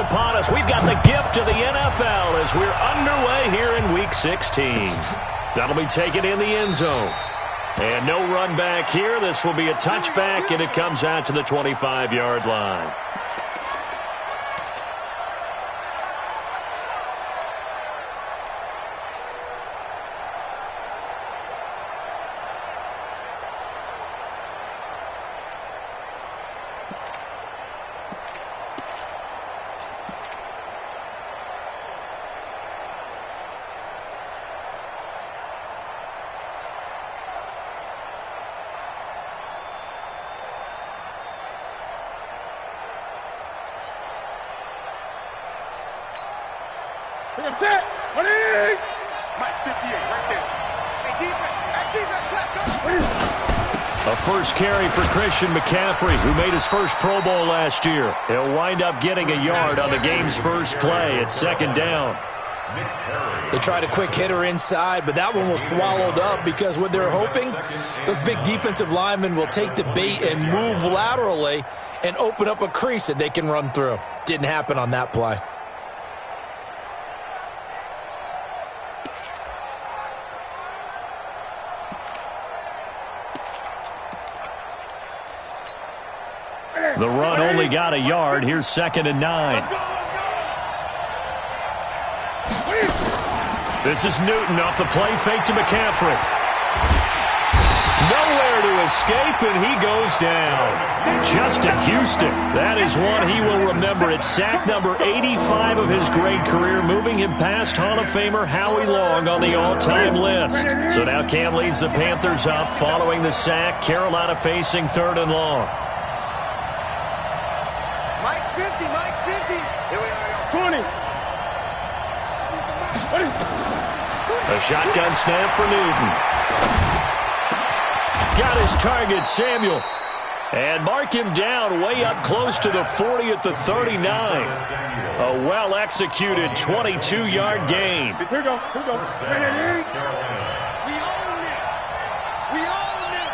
upon us. We've got the gift of the NFL as we're underway here in Week 16. That'll be taken in the end zone. And no run back here. This will be a touchback, and it comes out to the 25-yard line. That's it. What is? Mike 58 right there. Hey, defense. What is it? A first carry for Christian McCaffrey, who made his first Pro Bowl last year. He'll wind up getting a yard on the game's first play. It's second down. They tried a quick hitter inside, but that one was swallowed up because what they're hoping, those big defensive linemen will take the bait and move laterally and open up a crease that they can run through. Didn't happen on that play. The run only got a yard. Here's 2nd and 9. This is Newton off the play fake to McCaffrey. Nowhere to escape, and he goes down. Justin Houston. That is one he will remember. It's sack number 85 of his great career, moving him past Hall of Famer Howie Long on the all-time list. So now Cam leads the Panthers up following the sack. Carolina facing 3rd and long. Mike's 50. Mike's 50. Here we are. 20. What is it? A shotgun snap for Newton. Got his target, Samuel. And mark him down way up close to the 40 at the 39. A well-executed 22-yard gain. Here we go. Here we go. We own it. We own it.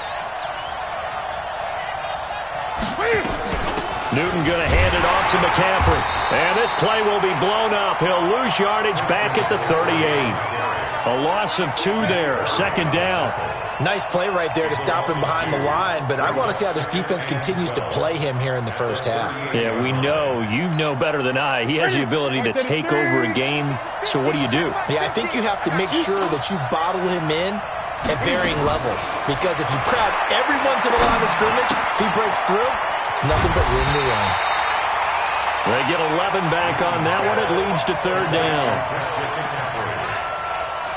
Newton going to hand it off to McCaffrey. And this play will be blown up. He'll lose yardage back at the 38. A loss of 2 there. 2nd down. Nice play right there to stop him behind the line, but I want to see how this defense continues to play him here in the first half. Yeah, we know. You know better than I. He has the ability to take over a game, so what do you do? Yeah, I think you have to make sure that you bottle him in at varying levels, because if you crowd everyone to the line of scrimmage, if he breaks through, it's nothing but room to run. They get 11 back on that one. It leads to 3rd down.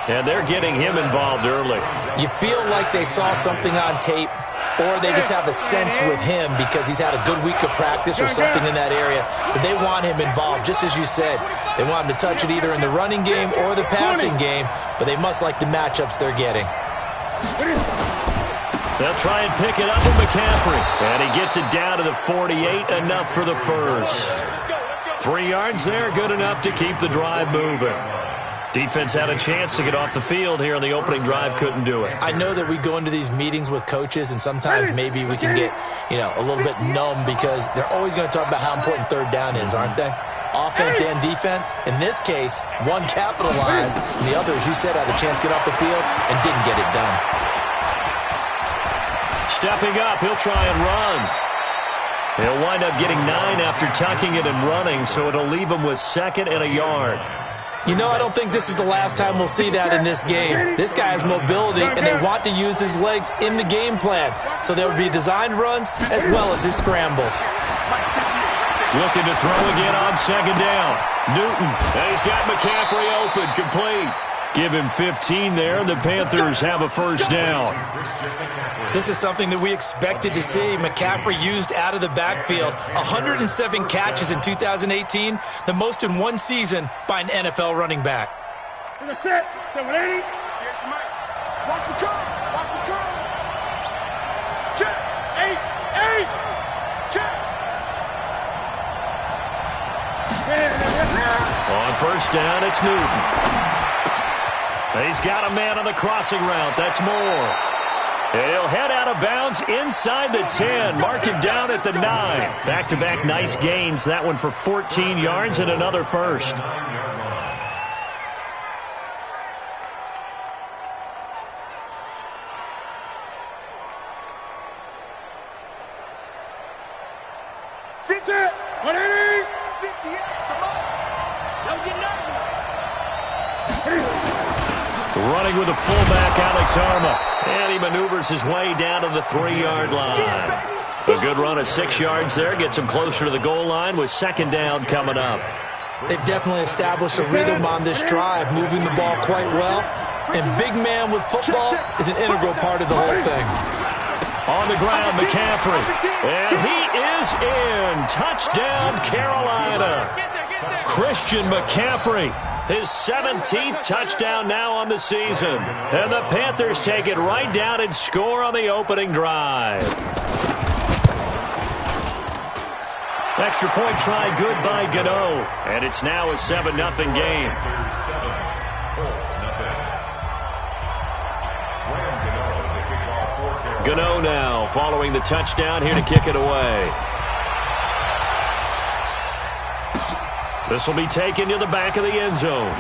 And they're getting him involved early. You feel like they saw something on tape, or they just have a sense with him because he's had a good week of practice or something in that area that they want him involved. Just as you said, they want him to touch it either in the running game or the passing game, but they must like the matchups they're getting. They'll try and pick it up with McCaffrey. And he gets it down to the 48, enough for the first. 3 yards there, good enough to keep the drive moving. Defense had a chance to get off the field here on the opening drive, couldn't do it. I know that we go into these meetings with coaches, and sometimes maybe we can get, a little bit numb because they're always going to talk about how important 3rd down is, aren't they? Offense and defense. In this case, one capitalized, and the other, as you said, had a chance to get off the field and didn't get it done. Stepping up, he'll try and run. He'll wind up getting 9 after tucking it and running, so it'll leave him with 2nd and a yard. I don't think this is the last time we'll see that in this game. This guy has mobility, and they want to use his legs in the game plan. So there will be designed runs as well as his scrambles. Looking to throw again on 2nd down. Newton, and he's got McCaffrey open, complete. Give him 15 there, and the Panthers have a first down. This is something that we expected to see. McCaffrey used out of the backfield. 107 catches in 2018, the most in one season by an NFL running back. That's it. 780. Watch the curl. Watch the curl. Check. 8. Check. On first down, it's Newton. He's got a man on the crossing route. That's Moore. He'll head out of bounds inside the 10. Mark him down at the 9. Back-to-back nice gains. That one for 14 yards and another first. Running with the fullback, Alex Arma. And he maneuvers his way down to the 3-yard line. A good run of 6 yards there. Gets him closer to the goal line with second down coming up. They've definitely established a rhythm on this drive, moving the ball quite well. And big man with football is an integral part of the whole thing. On the ground, McCaffrey. And he is in. Touchdown, Carolina. Christian McCaffrey. His 17th touchdown now on the season. And the Panthers take it right down and score on the opening drive. Extra point try good by Gano. And it's now a 7-0 game. Gano now following the touchdown here to kick it away. This will be taken to the back of the end zone.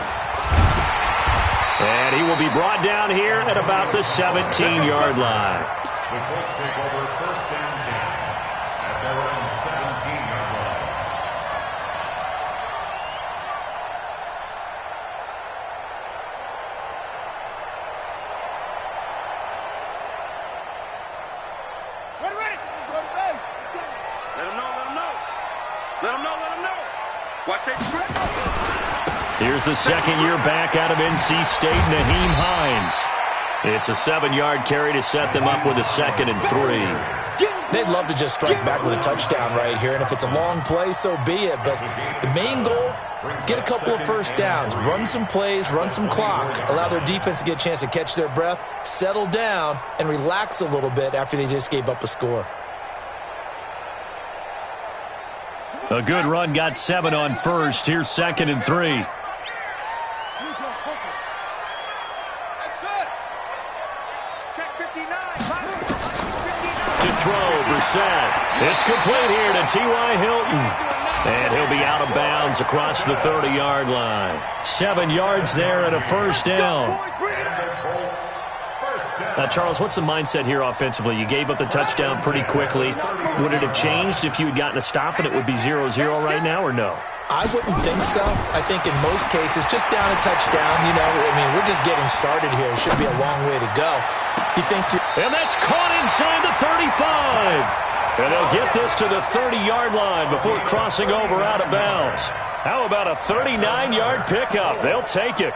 And he will be brought down here at about the 17-yard line. The Colts take over first and 10 at their own 17-yard line. Ready. Let him know. Let him know. Watch that. Here's the second year back out of NC State, Naheem Hines. It's a 7-yard carry to set them up with a 2nd and 3. They'd love to just strike back with a touchdown right here, and if it's a long play, so be it. But the main goal, get a couple of first downs, run some plays, run some clock, allow their defense to get a chance to catch their breath, settle down, and relax a little bit after they just gave up a score. A good run got 7 on first. Here's 2nd and 3. To throw, Brissett. It's complete here to T.Y. Hilton. And he'll be out of bounds across the 30-yard line. 7 yards there and a first down. Now, Charles, what's the mindset here offensively? You gave up the touchdown pretty quickly. Would it have changed if you had gotten a stop and it would be 0-0 right now, or no? I wouldn't think so. I think in most cases, just down a touchdown, we're just getting started here. It should be a long way to go. You think and that's caught inside the 35. And they'll get this to the 30-yard line before crossing over out of bounds. How about a 39-yard pickup? They'll take it.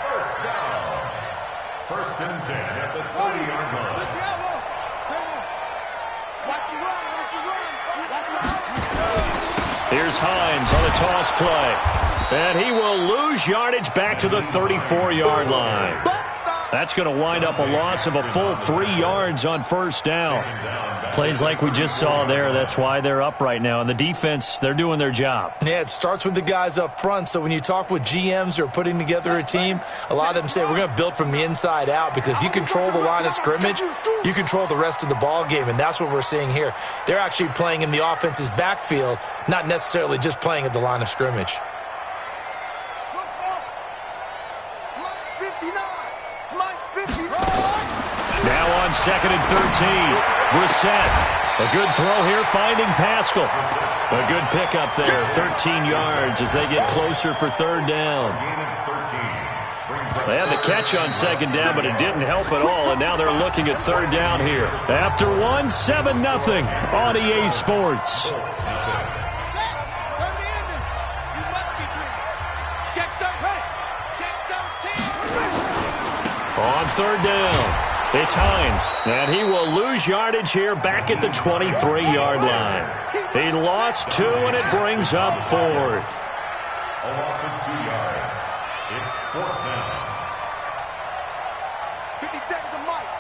First and 10 at the 30-yard line. Here's Hines on the toss play. And he will lose yardage back to the 34-yard line. That's going to wind up a loss of a full 3 yards on first down. Plays like we just saw there. That's why they're up right now. And the defense, they're doing their job. Yeah, it starts with the guys up front. So when you talk with GMs who are putting together a team, a lot of them say we're going to build from the inside out, because if you control the line of scrimmage, you control the rest of the ball game. And that's what we're seeing here. They're actually playing in the offense's backfield, not necessarily just playing at the line of scrimmage. Now on 2nd and 13. Brissett. A good throw here, finding Pascal. A good pickup there, 13 yards as they get closer for third down. They had the catch on second down, but it didn't help at all, and now they're looking at third down here. After 7-0 on EA Sports. On third down. It's Hines, and he will lose yardage here back at the 23-yard line. He lost 2, and it brings up 4th. A loss of 2 yards. It's 4th down. 57 to Mike.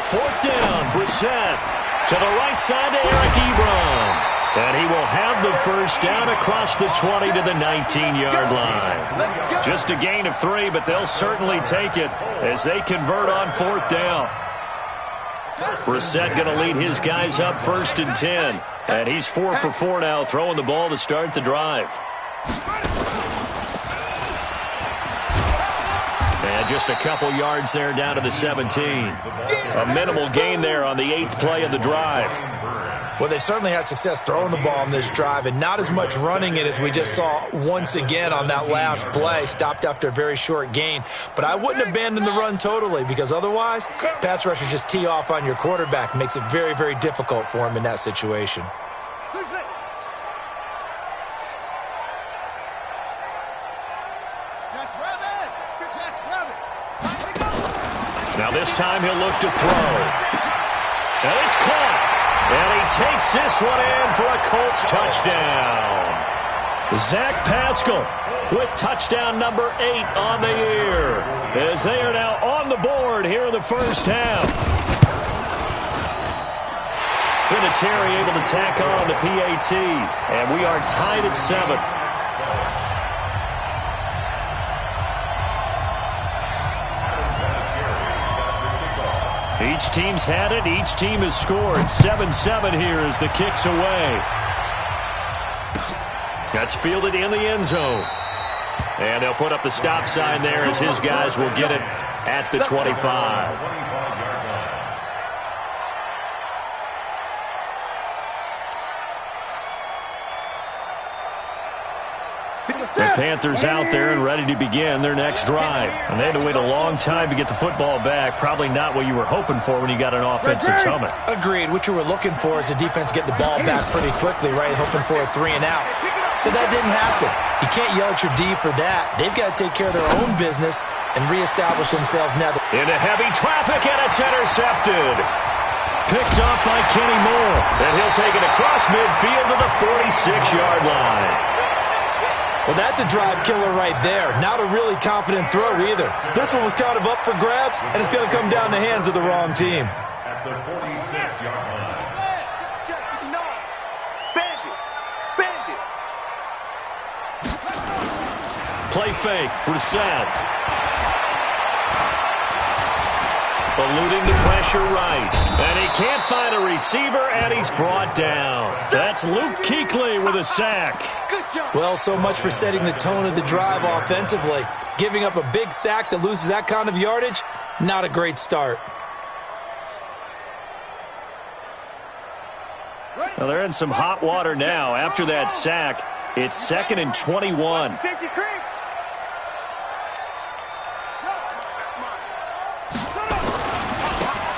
4th down, Brissett. To the right side to Eric Ebron. And he will have the first down across the 20 to the 19-yard line. Just a gain of 3, but they'll certainly take it as they convert on 4th down. Brissett going to lead his guys up 1st and 10. And he's 4 for 4 now, throwing the ball to start the drive. And just a couple yards there down to the 17. A minimal gain there on the 8th play of the drive. Well, they certainly had success throwing the ball on this drive and not as much running it as we just saw once again on that last play. Stopped after a very short gain. But I wouldn't abandon the run totally because otherwise, pass rushers just tee off on your quarterback. Makes it very, very difficult for him in that situation. Now this time he'll look to throw. And it's caught. And he takes this one in for a Colts touchdown. Zach Pascal with touchdown number 8 on the year as they are now on the board here in the first half. Vinatieri able to tack on the PAT, and we are tied at 7. Each team's had it. Each team has scored. 7-7 here as the kick's away. That's fielded in the end zone. And they'll put up the stop sign there as his guys will get it at the 25. The Panthers out there and ready to begin their next drive. And they had to wait a long time to get the football back. Probably not what you were hoping for when you got an offensive summit. Agreed. What you were looking for is the defense get the ball back pretty quickly, right? Hoping for a 3 and out. So that didn't happen. You can't yell at your D for that. They've got to take care of their own business and reestablish themselves now. Into heavy traffic, and it's intercepted. Picked up by Kenny Moore. And he'll take it across midfield to the 46-yard line. Well, that's a drive killer right there. Not a really confident throw either. This one was kind of up for grabs, and it's going to come down the hands of the wrong team. At the 46-yard line. Play fake. Brissett. Eluding the pressure right. And he can't find a receiver, and he's brought down. That's Luke Kuechly with a sack. Well, so much for setting the tone of the drive offensively. Giving up a big sack that loses that kind of yardage, not a great start. Well, they're in some hot water now. After that sack, it's 2nd and 21.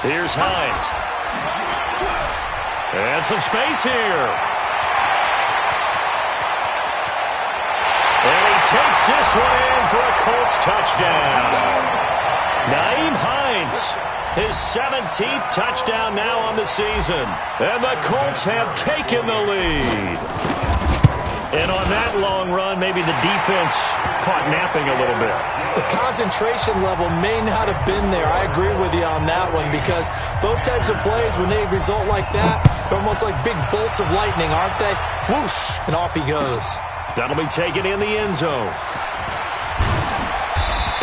Here's Hines. And some space here. And he takes this one in for a Colts touchdown. Nyheim Hines, his 17th touchdown now on the season. And the Colts have taken the lead. And on that long run, maybe the defense caught napping a little bit. The concentration level may not have been there. I agree with you on that one because those types of plays, when they result like that, they're almost like big bolts of lightning, aren't they? Whoosh, and off he goes. That'll be taken in the end zone.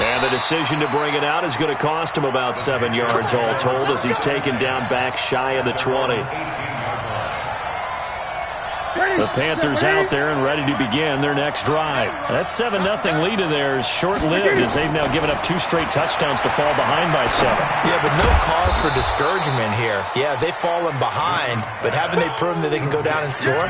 And the decision to bring it out is going to cost him about 7 yards all told as he's taken down back shy of the 20. The Panthers out there and ready to begin their next drive. That 7-0 lead of theirs short-lived as they've now given up 2 straight touchdowns to fall behind by 7. Yeah, but no cause for discouragement here. Yeah, they've fallen behind, but haven't they proven that they can go down and score?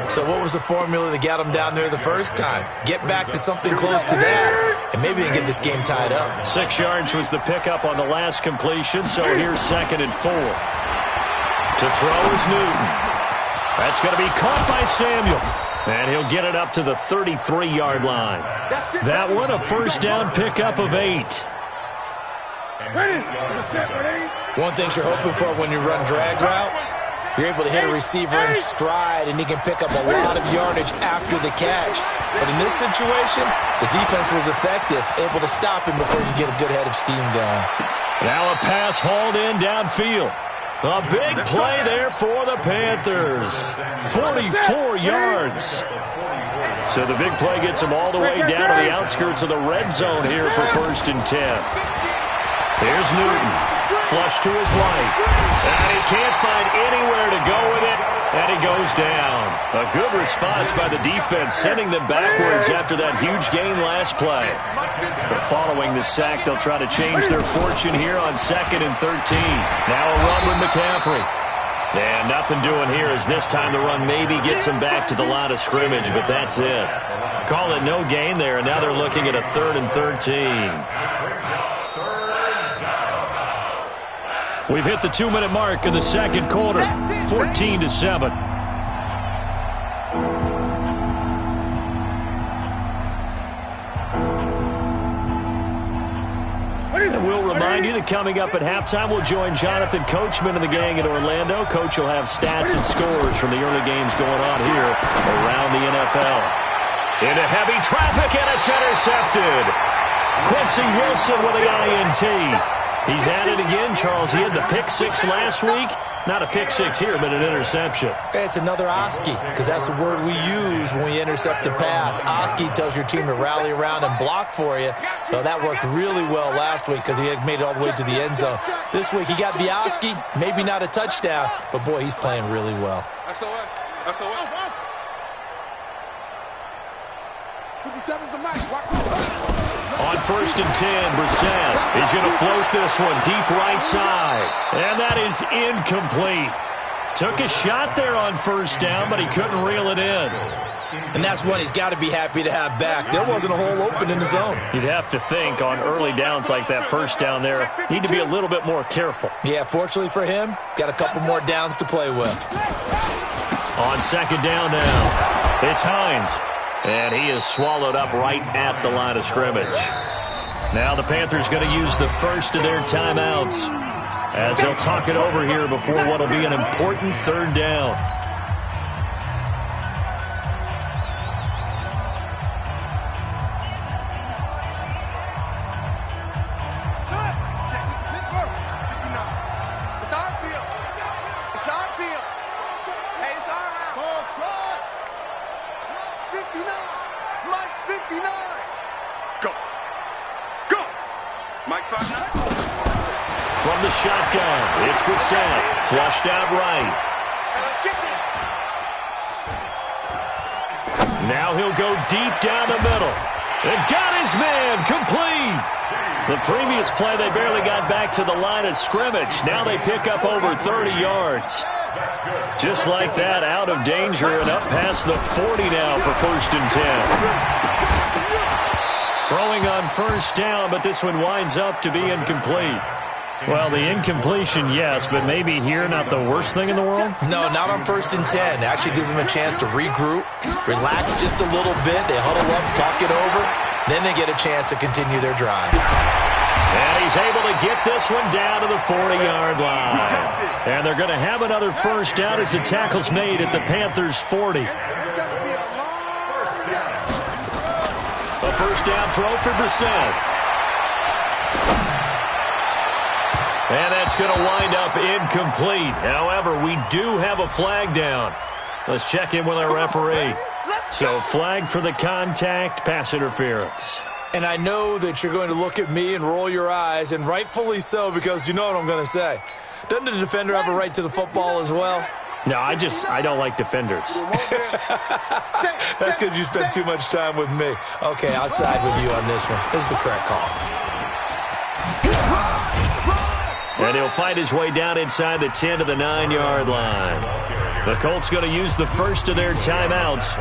So what was the formula that got them down there the first time? Get back to something close to that, and maybe they can get this game tied up. 6 yards was the pickup on the last completion, so here's 2nd and 4. To throw is Newton. That's going to be caught by Samuel. And he'll get it up to the 33-yard line. That one, a first down pickup of 8. One thing you're hoping for when you run drag routes, you're able to hit a receiver in stride, and he can pick up a lot of yardage after the catch. But in this situation, the defense was effective, able to stop him before you get a good head of steam going. Now a pass hauled in downfield. A big play there for the Panthers. 44 yards. So the big play gets them all the way down to the outskirts of the red zone here for 1st and 10. Here's Newton. Flush to his right. And he can't find anywhere to go with it. And he goes down. A good response by the defense, sending them backwards after that huge gain last play. But following the sack, they'll try to change their fortune here on 2nd and 13. Now a run with McCaffrey. And nothing doing here as this time the run maybe gets them back to the line of scrimmage, but that's it. Call it no gain there, and now they're looking at a 3rd and 13. We've hit the 2-minute mark in the second quarter, 14-7. And we'll remind you that coming up at halftime, we'll join Jonathan Coachman and the gang in Orlando. Coach will have stats and scores from the early games going on here around the NFL. Into heavy traffic, and it's intercepted. Quincy Wilson with the INT. He's at it again, Charles. He had the pick 6 last week. Not a pick 6 here, but an interception. It's another Oski, because that's the word we use when we intercept a pass. Oski tells your team to rally around and block for you. So that worked really well last week because he had made it all the way to the end zone. This week he got the Oski, maybe not a touchdown, but boy, he's playing really well. On 1st and 10, Brissett is going to float this one deep right side. And that is incomplete. Took a shot there on 1st down, but he couldn't reel it in. And that's one he's got to be happy to have back. There wasn't a hole open in the zone. You'd have to think on early downs like that 1st down there, need to be a little bit more careful. Yeah, fortunately for him, got a couple more downs to play with. On 2nd down now, it's Hines. And he is swallowed up right at the line of scrimmage. Now the Panthers going to use the first of their timeouts as they'll talk it over here before what will be an important 3rd down. From the shotgun, it's Brissett, flushed out right. Now he'll go deep down the middle. And got his man, complete. The previous play, they barely got back to the line of scrimmage. Now they pick up over 30 yards. Just like that, out of danger and up past the 40 now for 1st and 10. Throwing on 1st down, but this one winds up to be incomplete. Well, the incompletion, yes, but maybe here not the worst thing in the world? No, not on 1st and 10. Actually gives them a chance to regroup, relax just a little bit. They huddle up, talk it over. Then they get a chance to continue their drive. And he's able to get this one down to the 40-yard line. And they're going to have another 1st down as the tackle's made at the Panthers' 40. A 1st down throw for Brissett. And that's going to wind up incomplete. However, we do have a flag down. Let's check in with our referee. So, flag for the contact, pass interference. And I know that you're going to look at me and roll your eyes, and rightfully so, because you know what I'm going to say. Doesn't the defender have a right to the football as well? No, I don't like defenders. That's because you spent too much time with me. Okay, I'll side with you on this one. This is the correct call. And he'll fight his way down inside the 10 to the 9-yard line. The Colts going to use the first of their timeouts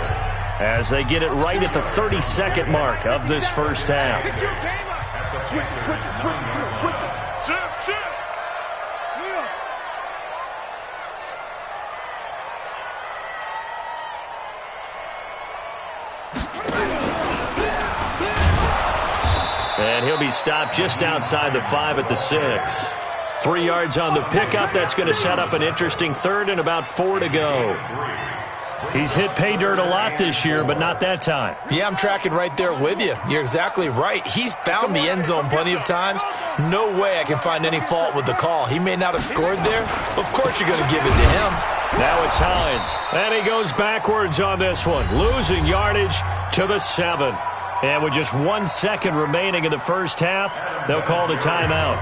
as they get it right at the 32nd mark of this 1st half. And he'll be stopped just outside the 5 at the 6. 3 yards on the pickup. That's going to set up an interesting 3rd and about 4 to go. He's hit pay dirt a lot this year, but not that time. Yeah, I'm tracking right there with you. You're exactly right. He's found the end zone plenty of times. No way I can find any fault with the call. He may not have scored there. Of course you're going to give it to him. Now it's Hines. And he goes backwards on this one, losing yardage to the 7. And with just 1 second remaining in the first half, they'll call the timeout.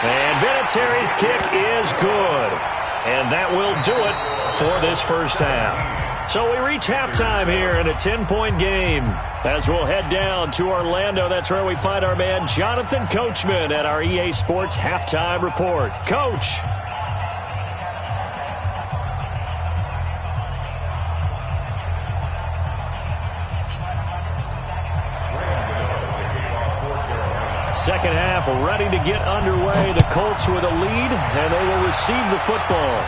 And Vinatieri's kick is good. And that will do it for this first half. So we reach halftime here in a 10-point game. As we'll head down to Orlando, that's where we find our man Jonathan Coachman at our EA Sports Halftime Report. Coach. Second half ready to get underway. The Colts with a lead, and they will receive the football.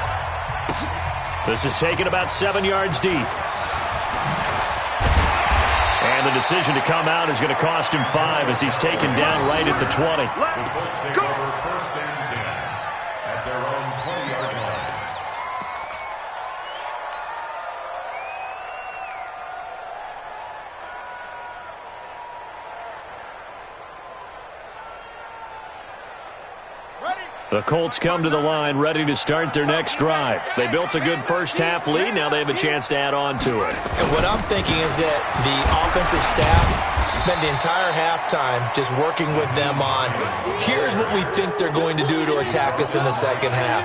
This is taken about 7 yards deep. And the decision to come out is going to cost him 5 as he's taken down right at the 20. Let's go. First and 10 at their own 20-yard line. The Colts come to the line ready to start their next drive. They built a good first half lead. Now they have a chance to add on to it. And what I'm thinking is that the offensive staff spent the entire halftime just working with them on, here's what we think they're going to do to attack us in the second half.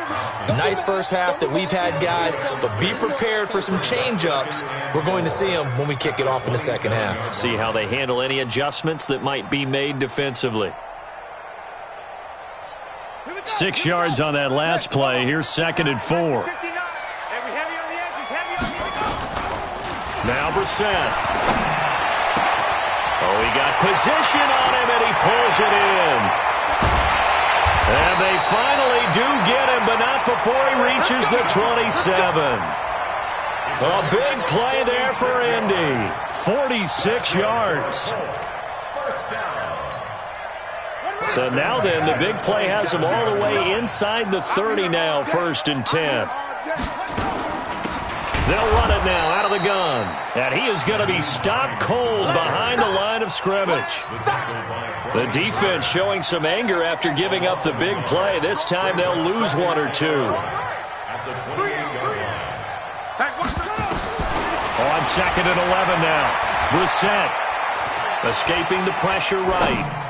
Nice first half that we've had, guys, but be prepared for some change-ups. We're going to see them when we kick it off in the second half. See how they handle any adjustments that might be made defensively. 6 yards on that last play. Here's 2nd and 4. Now Brissett. Oh, he got position on him, and he pulls it in. And they finally do get him, but not before he reaches the 27. A big play there for Indy. 46 yards. So now then, the big play has him all the way inside the 30 now, 1st and 10. They'll run it now out of the gun. And he is going to be stopped cold behind the line of scrimmage. The defense showing some anger after giving up the big play. This time they'll lose 1 or 2. On 2nd and 11 now. Brissett escaping the pressure right.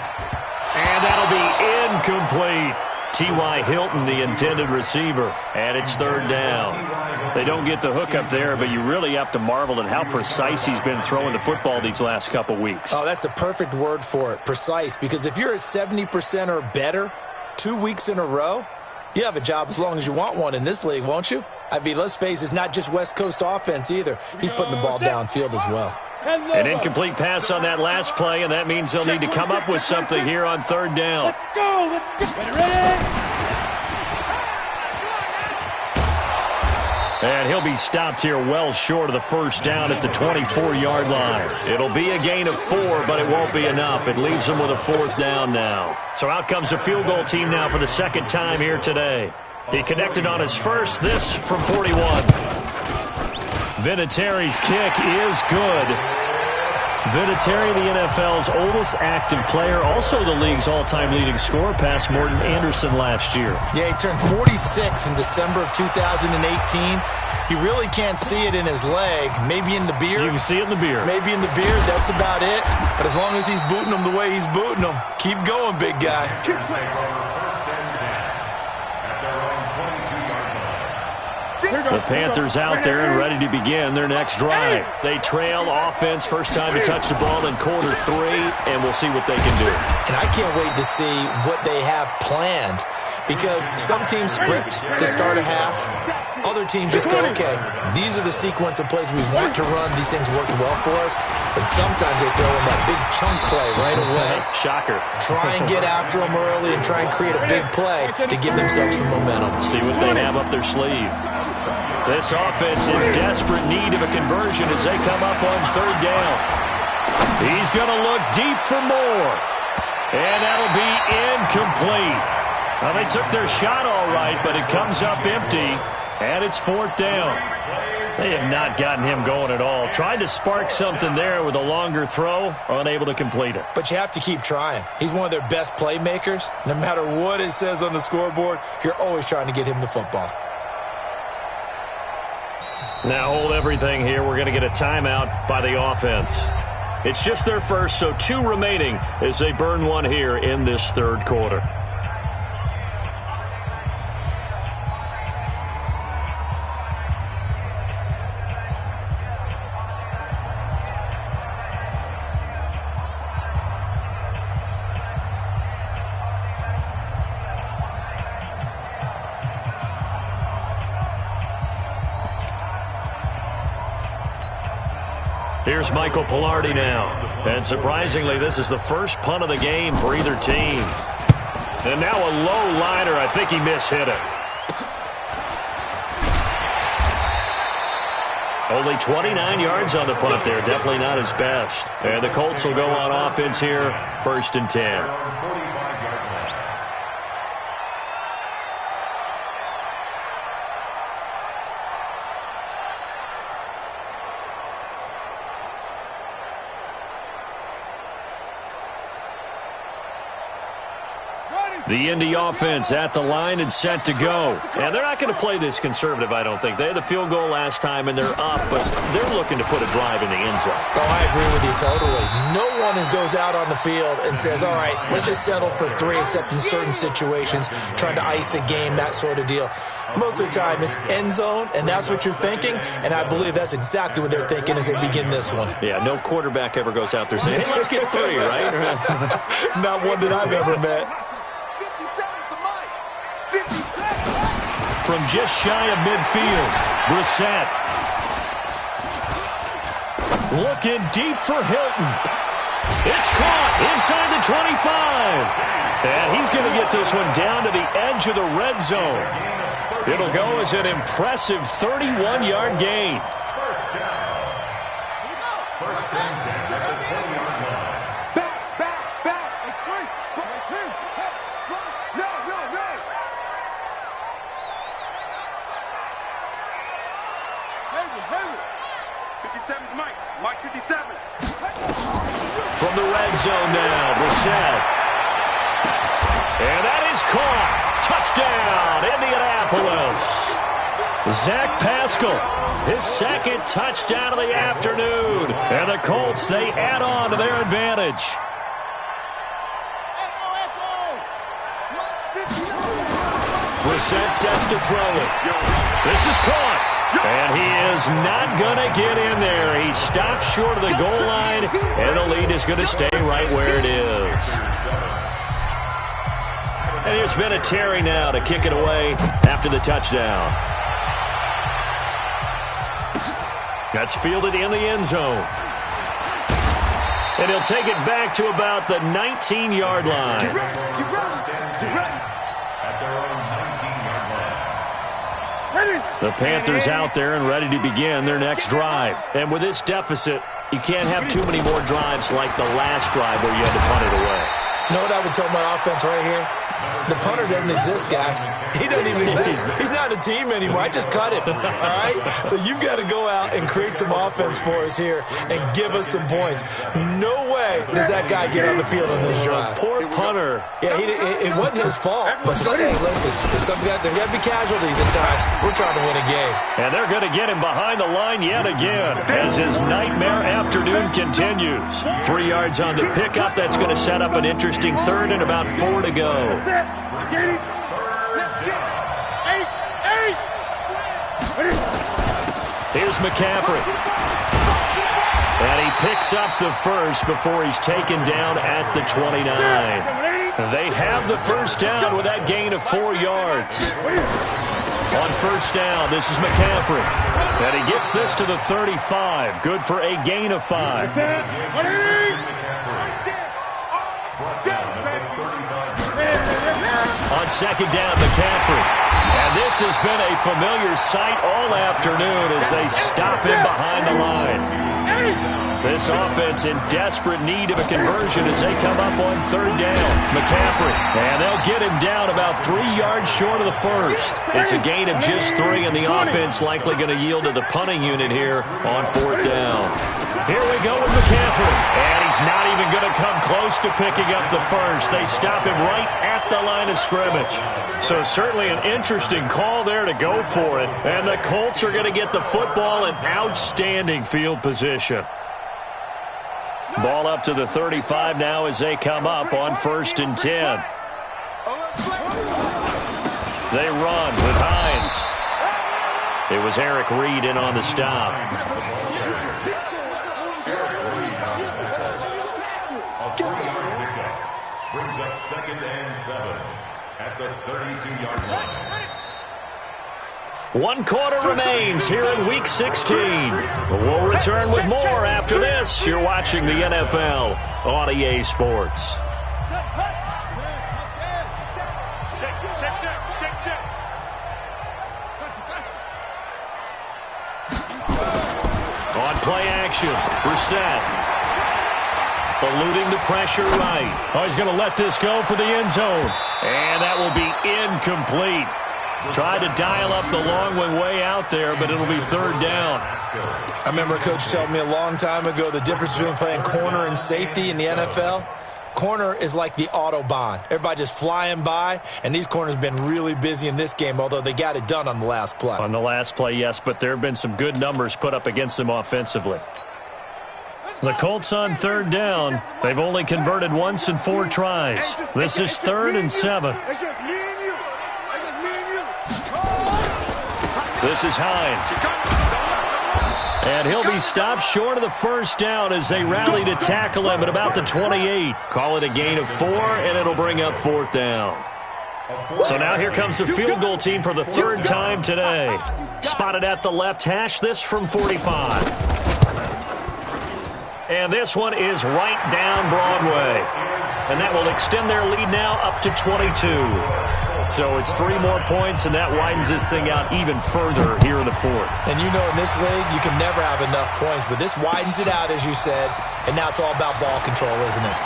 And that'll be incomplete. T.Y. Hilton, the intended receiver. And it's 3rd down. They don't get the hook up there, but you really have to marvel at how precise he's been throwing the football these last couple weeks. Oh, that's the perfect word for it, precise. Because if you're at 70% or better 2 weeks in a row, you have a job as long as you want one in this league, won't you? I mean, let's face it, it's not just West Coast offense either. He's putting the ball downfield as well. An incomplete pass on that last play, and that means they'll need to come up with something here on 3rd down. Let's go. Ready? And he'll be stopped here well short of the 1st down at the 24-yard line. It'll be a gain of 4, but it won't be enough. It leaves them with a 4th down now. So out comes the field goal team now for the 2nd time here today. He connected on his first, this from 41. Vinatieri's kick is good. Vinatieri, the NFL's oldest active player, also the league's all-time leading scorer, past Morton Anderson last year. Yeah, he turned 46 in December of 2018. He really can't see it in his leg, maybe in the beard. You can see it in the beard. Maybe in the beard, that's about it. But as long as he's booting them the way he's booting them, keep going, big guy. The Panthers out there and ready to begin their next drive. They trail offense, first time to touch the ball in quarter 3, and we'll see what they can do. And I can't wait to see what they have planned, because some teams script to start a half. Other teams just go, okay, these are the sequence of plays we want to run. These things worked well for us. And sometimes they throw in that big chunk play right away. Shocker. Try and get after them early and try and create a big play to give themselves some momentum. See what they have up their sleeve. This offense in desperate need of a conversion as they come up on 3rd down. He's going to look deep for more. And that'll be incomplete. Well, they took their shot all right, but it comes up empty, and it's 4th down. They have not gotten him going at all. Tried to spark something there with a longer throw, unable to complete it. But you have to keep trying. He's one of their best playmakers. No matter what it says on the scoreboard, you're always trying to get him the football. Now hold everything here. We're going to get a timeout by the offense. It's just their first, so 2 remaining as they burn one here in this 3rd quarter. Here's Michael Pilardi now. And surprisingly, this is the first punt of the game for either team. And now a low liner. I think he mishit it. Only 29 yards on the punt there. Definitely not his best. And the Colts will go on offense here, 1st and 10. The Indy offense at the line and set to go. And they're not going to play this conservative, I don't think. They had the field goal last time, and they're up, but they're looking to put a drive in the end zone. Oh, I agree with you totally. No one goes out on the field and says, all right, let's just settle for 3, except in certain situations, trying to ice a game, that sort of deal. Most of the time, it's end zone, and that's what you're thinking, and I believe that's exactly what they're thinking as they begin this one. Yeah, no quarterback ever goes out there saying, hey, let's get 3, right? Not one that I've ever met. From just shy of midfield, Brissett. Looking deep for Hilton. It's caught inside the 25. And he's going to get this one down to the edge of the red zone. It'll go as an impressive 31-yard gain. First and 10 at the 20-yard line. Back. It's free. No. 57's Mike. Mike 57. From the red zone now, Brissett. And that is caught. Touchdown, Indianapolis. Zach Pascal, his 2nd touchdown of the afternoon. And the Colts, they add on to their advantage. Brissett sets to throw it. This is caught. And he is not going to get in there. He stopped short of the goal line, and the lead is going to stay right where it is. And here's Vinatieri now to kick it away after the touchdown. That's fielded in the end zone. And he'll take it back to about the 19-yard line. Get ready. At their own 19-yard line. The Panthers out there and ready to begin their next drive. And with this deficit, you can't have too many more drives like the last drive where you had to punt it away. You know what I would tell my offense right here? The punter doesn't exist, guys. He doesn't even exist. He's not a team anymore. I just cut him, all right? So you've got to go out and create some offense for us here and give us some points. No way does that guy get on the field on this drive. Poor punter. Yeah, it wasn't his fault. But hey, listen, there got to be casualties at times. We're trying to win a game. And they're going to get him behind the line yet again as his nightmare afternoon continues. 3 yards on the pickup. That's going to set up an interesting 3rd and about 4 to go. Here's McCaffrey. And he picks up the first before he's taken down at the 29. They have the first down with that gain of 4 yards. On first down, this is McCaffrey. And he gets this to the 35. Good for a gain of 5. On second down, McCaffrey. And this has been a familiar sight all afternoon as they stop him behind the line. This offense in desperate need of a conversion as they come up on third down. McCaffrey, and they'll get him down about 3 yards short of the first. It's a gain of just 3, and the offense likely going to yield to the punting unit here on fourth down. Here we go with McCaffrey, and he's not even going to come close to picking up the first. They stop him right at the line of scrimmage. So certainly an interesting call there to go for it, and the Colts are going to get the football in outstanding field position. Ball up to the 35 now as they come up on 1st and 10. They run with Hines. It was Eric Reed in on the stop. Brings up 2nd and 7 at the 32-yard line. 1 quarter remains here in Week 16. We'll return with more after this. You're watching the NFL on EA Sports. On play action, Brissett. Eluding the pressure right. Oh, he's going to let this go for the end zone. And that will be incomplete. Tried to dial up the long one way out there, but it'll be third down. I remember a coach telling me a long time ago the difference between playing corner and safety in the NFL. Corner is like the Autobahn. Everybody just flying by, and these corners have been really busy in this game, although they got it done on the last play. On the last play, yes, but there have been some good numbers put up against them offensively. The Colts on third down. They've only converted once in 4 tries. This is 3rd and 7. This is Hines. And he'll be stopped short of the first down as they rally to tackle him at about the 28. Call it a gain of 4, and it'll bring up 4th down. So now here comes the field goal team for the 3rd time today. Spotted at the left hash, this from 45. And this one is right down Broadway. And that will extend their lead now up to 22. So it's 3 more points, and that widens this thing out even further here in the 4th. And you know in this league, you can never have enough points, but this widens it out, as you said, and now it's all about ball control, isn't it?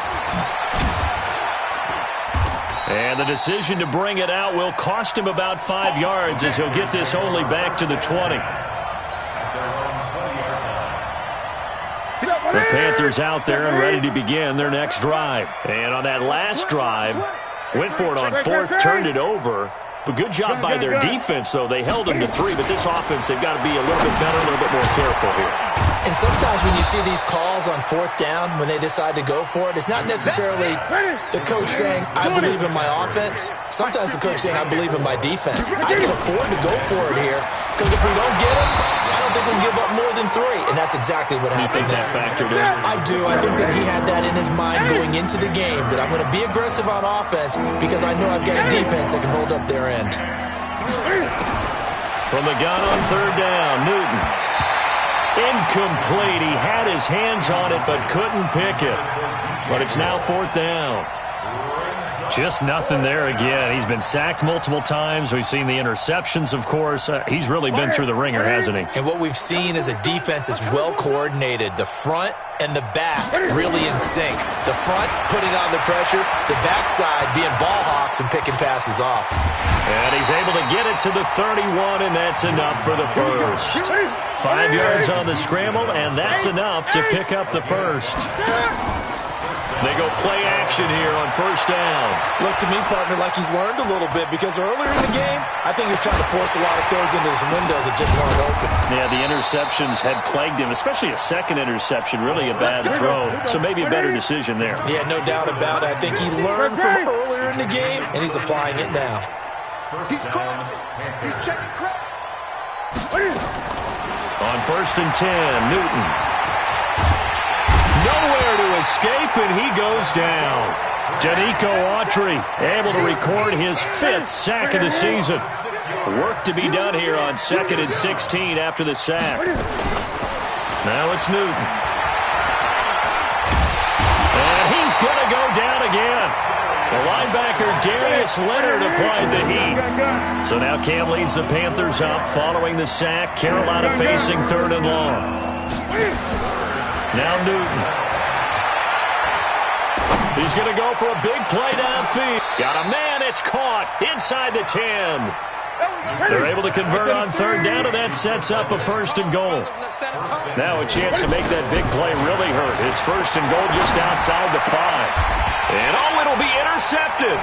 And the decision to bring it out will cost him about 5 yards as he'll get this only back to the 20. The Panthers out there and ready to begin their next drive. And on that last drive, went for it on 4th, turned it over. But good job by their defense, though. They held them to 3, but this offense, they've got to be a little bit better, a little bit more careful here. And sometimes when you see these calls on 4th down, when they decide to go for it, it's not necessarily the coach saying, I believe in my offense. Sometimes the coach saying, I believe in my defense. I can afford to go for it here, because if we don't get it, I don't think we'll give up more than 3. And that's exactly what happened. You think that factored in? I do. I think that he had that in his mind going into the game, that I'm going to be aggressive on offense because I know I've got a defense that can hold up their end. From the gun on 3rd down, Newton. Incomplete. He had his hands on it but couldn't pick it. But it's now 4th down. Just nothing there again. He's been sacked multiple times. We've seen the interceptions, of course. He's really been through the ringer, hasn't he? And what we've seen is a defense that's well coordinated. The front and the back really in sync. The front putting on the pressure, the backside being ball hawks and picking passes off. And he's able to get it to the 31, and that's enough for the first. 5 yards on the scramble, and that's enough to pick up the first. They go play action here on 1st down. Looks to me, partner, like he's learned a little bit because earlier in the game, I think he was trying to force a lot of throws into some windows that just weren't open. Yeah, the interceptions had plagued him, especially a second interception, really a bad throw. So maybe a better decision there. Yeah, no doubt about it. I think he learned from earlier in the game, and he's applying it now. He's crossing. He's checking crowd. On 1st and 10, Newton. Nowhere to escape, and he goes down. Danico Autry able to record his 5th sack of the season. Work to be done here on 2nd and 16 after the sack. Now it's Newton. And he's going to go down again. The linebacker Darius Leonard applied the heat. So now Cam leads the Panthers up following the sack. Carolina facing 3rd and long. Now Newton. He's going to go for a big play downfield. Got a man. It's caught inside the 10. They're able to convert on third down, and that sets up a 1st and goal. Now a chance to make that big play really hurt. It's 1st and goal just outside the 5. And it'll be intercepted.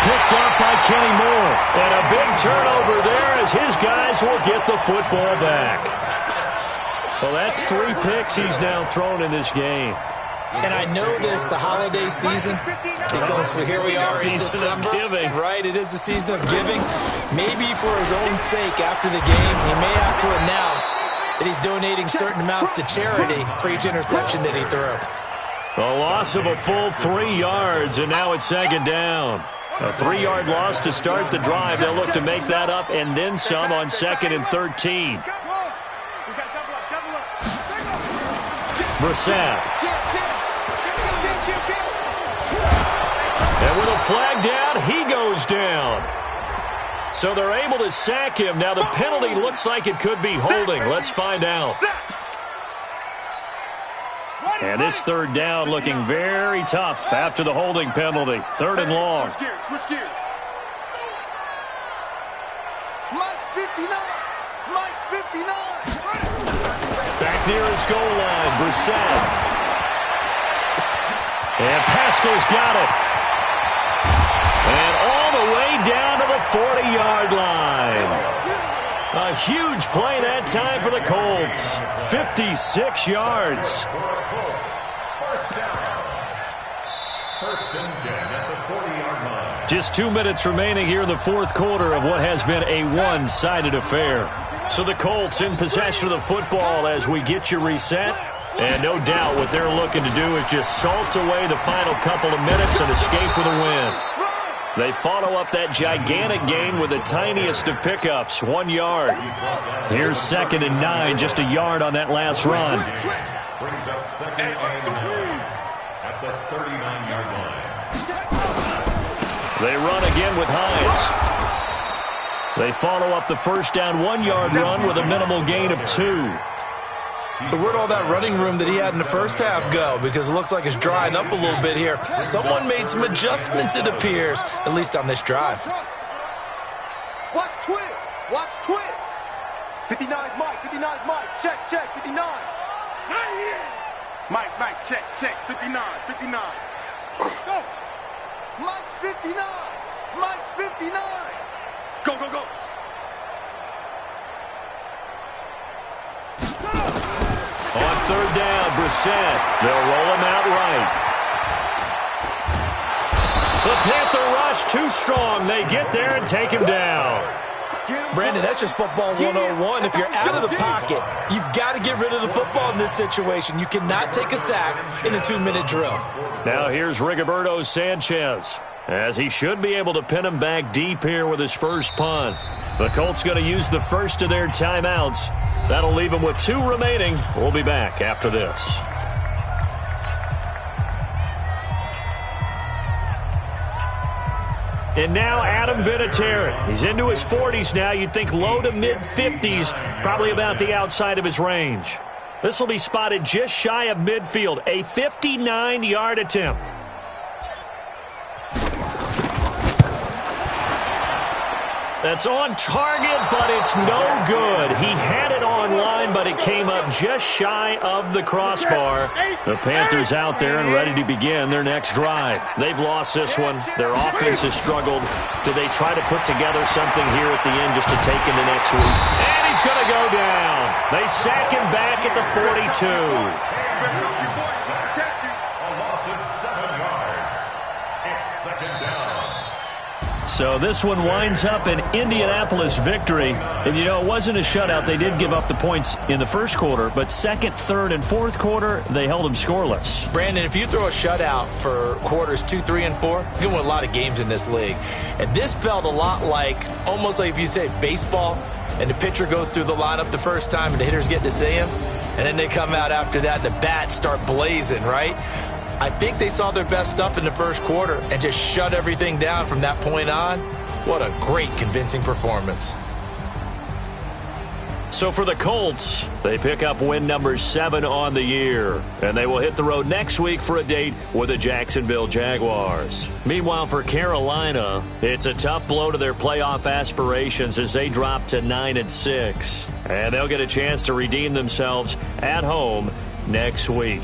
Picked up by Kenny Moore. And a big turnover there as his guys will get the football back. Well, that's 3 picks he's now thrown in this game. And I know this, the holiday season, because here we are in December, right? It is the season of giving. Maybe for his own sake, after the game, he may have to announce that he's donating certain amounts to charity for each interception that he threw. A loss of a full 3 yards, and now it's 2nd down. A 3-yard loss to start the drive. They'll look to make that up and then some on 2nd and 13. Brissett. And with a flag down, he goes down. So they're able to sack him. Now the penalty looks like it could be holding. Let's find out. And this 3rd down looking very tough after the holding penalty. 3rd and long. Switch gears. Mike's 59. Mike's 59. Back near his goal line, Brissett. And Pascal's got it. And all the way down to the 40-yard line. A huge play that time for the Colts. 56 yards. First and 10 at the 40-yard line. Just 2 minutes remaining here in the 4th quarter of what has been a one-sided affair. So the Colts in possession of the football as we get you reset. And no doubt what they're looking to do is just salt away the final couple of minutes and escape with a win. They follow up that gigantic gain with the tiniest of pickups, 1 yard. Here's 2nd and 9, just a yard on that last run. Brings up 2nd and 9 at the 39-yard line. They run again with Hines. They follow up the 1st down 1 yard run with a minimal gain of 2. So where'd all that running room that he had in the first half go? Because it looks like it's drying up a little bit here. Someone made some adjustments, it appears, at least on this drive. Watch twist. Watch twist. 59's Mike. 59's Mike. Check, check. 59. Mike, check, check. 59. 59. Go. Mike's 59. Mike's 59. Go, go, go. On 3rd down, Brissett. They'll roll him out right. The Panther rush too strong. They get there and take him down. Brandon, that's just football 101. If you're out of the pocket, you've got to get rid of the football in this situation. You cannot take a sack in a 2-minute drill. Now here's Rigoberto Sanchez, as he should be able to pin him back deep here with his first punt. The Colts going to use the first of their timeouts. That'll leave them with 2 remaining. We'll be back after this. And now Adam Vinatieri. He's into his 40s now. You'd think low to mid-50s, probably about the outside of his range. This will be spotted just shy of midfield. A 59-yard attempt. That's on target, but it's no good. He had it on line, but it came up just shy of the crossbar. The Panthers out there and ready to begin their next drive. They've lost this one. Their offense has struggled. Do they try to put together something here at the end just to take into next week? And he's going to go down. They sack him back at the 42. A loss of 7 yards. It's 2nd down. So this one winds up an Indianapolis victory. And, you know, it wasn't a shutout. They did give up the points in the first quarter, but 2nd, 3rd, and 4th quarter, they held them scoreless. Brandon, if you throw a shutout for quarters 2, 3, and 4, you can win a lot of games in this league. And this felt a lot like, almost like if you say baseball, and the pitcher goes through the lineup the first time and the hitters get to see him, and then they come out after that and the bats start blazing, right? I think they saw their best stuff in the first quarter and just shut everything down from that point on. What a great, convincing performance. So for the Colts, they pick up win number 7 on the year, and they will hit the road next week for a date with the Jacksonville Jaguars. Meanwhile, for Carolina, it's a tough blow to their playoff aspirations as they drop to 9-6, and they'll get a chance to redeem themselves at home next week.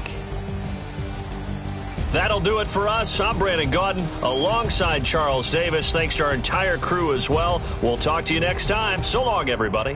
That'll do it for us. I'm Brandon Gaudin alongside Charles Davis. Thanks to our entire crew as well. We'll talk to you next time. So long, everybody.